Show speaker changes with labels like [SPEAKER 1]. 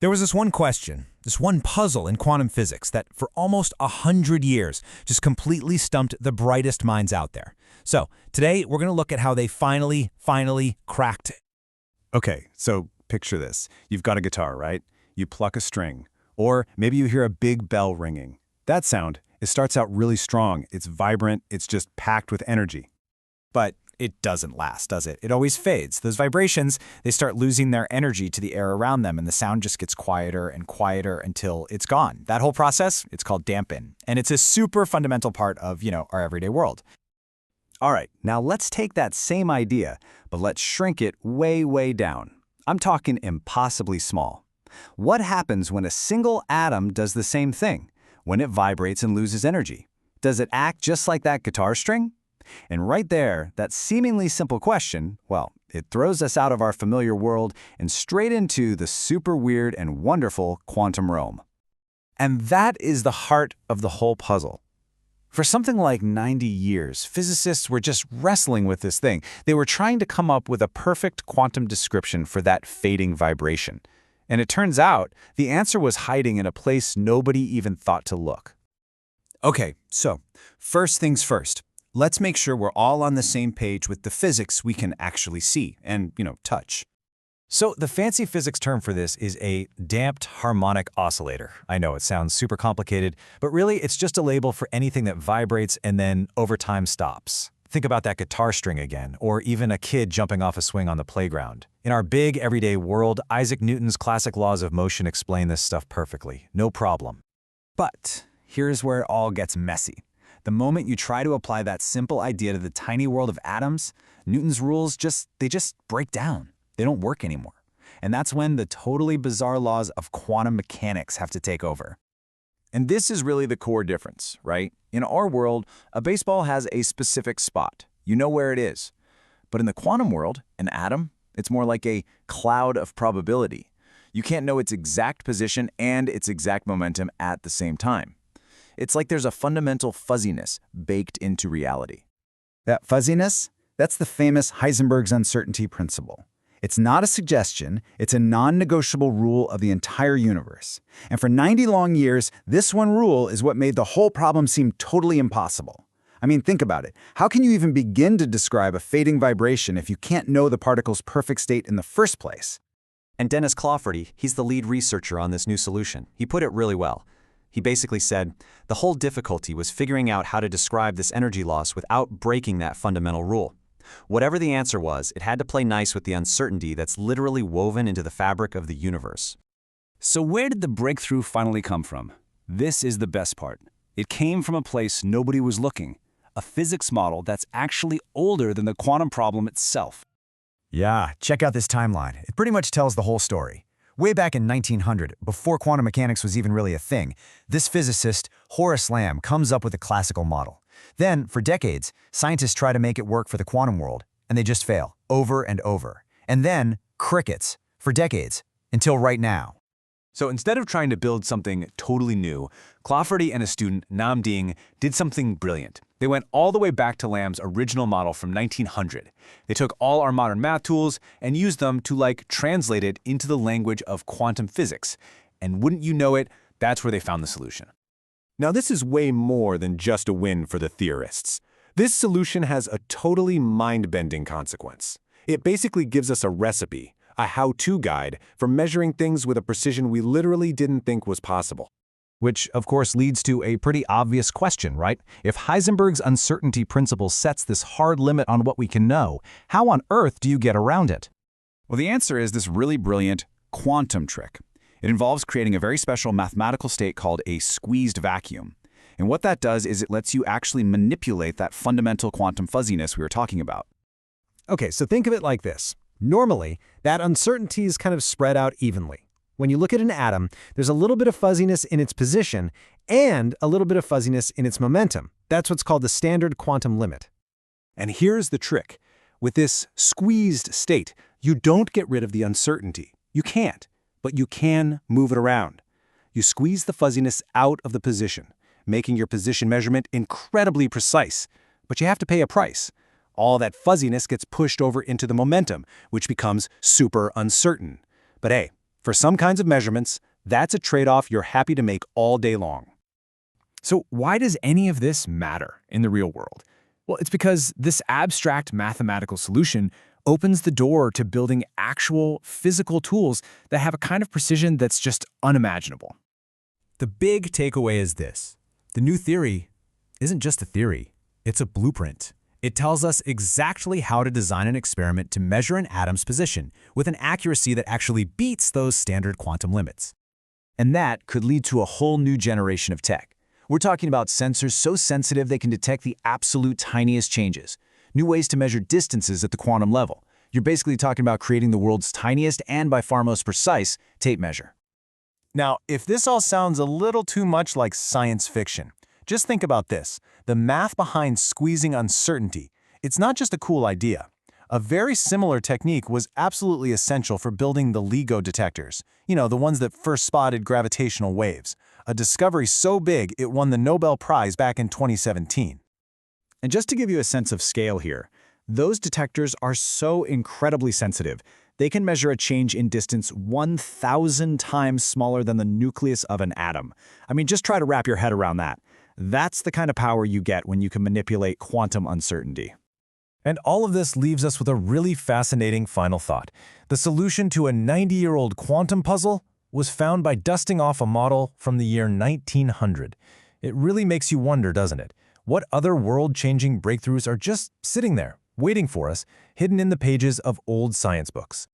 [SPEAKER 1] There was this one question, this one puzzle in quantum physics that for almost 100 years just completely stumped the brightest minds out there. So today we're going to look at how they finally cracked it.
[SPEAKER 2] Okay, so picture this. You've got a guitar, right? You pluck a string. Or maybe you hear a big bell ringing. That sound, it starts out really strong. It's vibrant. It's just packed with energy.
[SPEAKER 3] But it doesn't last, does it? It always fades. Those vibrations, they start losing their energy to the air around them, and the sound just gets quieter and quieter until it's gone. That whole process, it's called dampen. And it's a super fundamental part of, our everyday world.
[SPEAKER 2] All right, now let's take that same idea, but let's shrink it way down. I'm talking impossibly small. What happens when a single atom does the same thing? When it vibrates and loses energy? Does it act just like that guitar string? And right there, that seemingly simple question, well, it throws us out of our familiar world and straight into the super weird and wonderful quantum realm. And that is the heart of the whole puzzle. For something like 90 years, physicists were just wrestling with this thing. They were trying to come up with a perfect quantum description for that fading vibration. And it turns out the answer was hiding in a place nobody even thought to look.
[SPEAKER 1] Okay, so first things first. Let's make sure we're all on the same page with the physics we can actually see and, touch.
[SPEAKER 3] So the fancy physics term for this is a damped harmonic oscillator. I know it sounds super complicated, but really it's just a label for anything that vibrates and then over time stops. Think about that guitar string again, or even a kid jumping off a swing on the playground. In our big everyday world, Isaac Newton's classic laws of motion explain this stuff perfectly. No problem.
[SPEAKER 2] But here's where it all gets messy. The moment you try to apply that simple idea to the tiny world of atoms, Newton's rules just break down. They don't work anymore. And that's when the totally bizarre laws of quantum mechanics have to take over. And this is really the core difference, right? In our world, a baseball has a specific spot. You know where it is. But in the quantum world, an atom, it's more like a cloud of probability. You can't know its exact position and its exact momentum at the same time. It's like there's a fundamental fuzziness baked into reality. That fuzziness, that's the famous Heisenberg's uncertainty principle. It's not a suggestion, it's a non-negotiable rule of the entire universe. And for 90 long years, this one rule is what made the whole problem seem totally impossible. I mean, think about it. How can you even begin to describe a fading vibration if you can't know the particle's perfect state in the first place?
[SPEAKER 4] And Dennis Clawforty, he's the lead researcher on this new solution. He put it really well. He basically said, the whole difficulty was figuring out how to describe this energy loss without breaking that fundamental rule. Whatever the answer was, it had to play nice with the uncertainty that's literally woven into the fabric of the universe.
[SPEAKER 2] So where did the breakthrough finally come from? This is the best part. It came from a place nobody was looking, a physics model that's actually older than the quantum problem itself.
[SPEAKER 1] Yeah, check out this timeline. It pretty much tells the whole story. Way back in 1900, before quantum mechanics was even really a thing, this physicist, Horace Lamb, comes up with a classical model. Then, for decades, scientists try to make it work for the quantum world, and they just fail, over and over. And then, crickets, for decades, until right now.
[SPEAKER 2] So instead of trying to build something totally new, Clawforty and a student, Nam Ding, did something brilliant. They went all the way back to Lamb's original model from 1900. They took all our modern math tools and used them to, translate it into the language of quantum physics. And wouldn't you know it, that's where they found the solution.
[SPEAKER 5] Now this is way more than just a win for the theorists. This solution has a totally mind-bending consequence. It basically gives us a recipe, a how-to guide for measuring things with a precision we literally didn't think was possible.
[SPEAKER 2] Which, of course, leads to a pretty obvious question, right? If Heisenberg's uncertainty principle sets this hard limit on what we can know, how on earth do you get around it? Well, the answer is this really brilliant quantum trick. It involves creating a very special mathematical state called a squeezed vacuum. And what that does is it lets you actually manipulate that fundamental quantum fuzziness we were talking about.
[SPEAKER 1] Okay, so think of it like this. Normally, that uncertainty is kind of spread out evenly. When you look at an atom, there's a little bit of fuzziness in its position and a little bit of fuzziness in its momentum. That's what's called the standard quantum limit.
[SPEAKER 5] And here's the trick. With this squeezed state, you don't get rid of the uncertainty. You can't, but you can move it around. You squeeze the fuzziness out of the position, making your position measurement incredibly precise. But you have to pay a price. All that fuzziness gets pushed over into the momentum, which becomes super uncertain. But hey, For some kinds of measurements, that's a trade-off you're happy to make all day long.
[SPEAKER 2] So why does any of this matter in the real world? Well, it's because this abstract mathematical solution opens the door to building actual physical tools that have a kind of precision that's just unimaginable.
[SPEAKER 1] The big takeaway is this. The new theory isn't just a theory, it's a blueprint. It tells us exactly how to design an experiment to measure an atom's position with an accuracy that actually beats those standard quantum limits. And that could lead to a whole new generation of tech. We're talking about sensors so sensitive they can detect the absolute tiniest changes, new ways to measure distances at the quantum level. You're basically talking about creating the world's tiniest and by far most precise tape measure.
[SPEAKER 5] Now, if this all sounds a little too much like science fiction, just think about this. The math behind squeezing uncertainty. It's not just a cool idea. A very similar technique was absolutely essential for building the LIGO detectors. The ones that first spotted gravitational waves. A discovery so big it won the Nobel Prize back in 2017.
[SPEAKER 2] And just to give you a sense of scale here, those detectors are so incredibly sensitive, they can measure a change in distance 1,000 times smaller than the nucleus of an atom. I mean, just try to wrap your head around that. That's the kind of power you get when you can manipulate quantum uncertainty.
[SPEAKER 3] And all of this leaves us with a really fascinating final thought. The solution to a 90-year-old quantum puzzle was found by dusting off a model from the year 1900. It really makes you wonder, doesn't it? What other world-changing breakthroughs are just sitting there, waiting for us, hidden in the pages of old science books?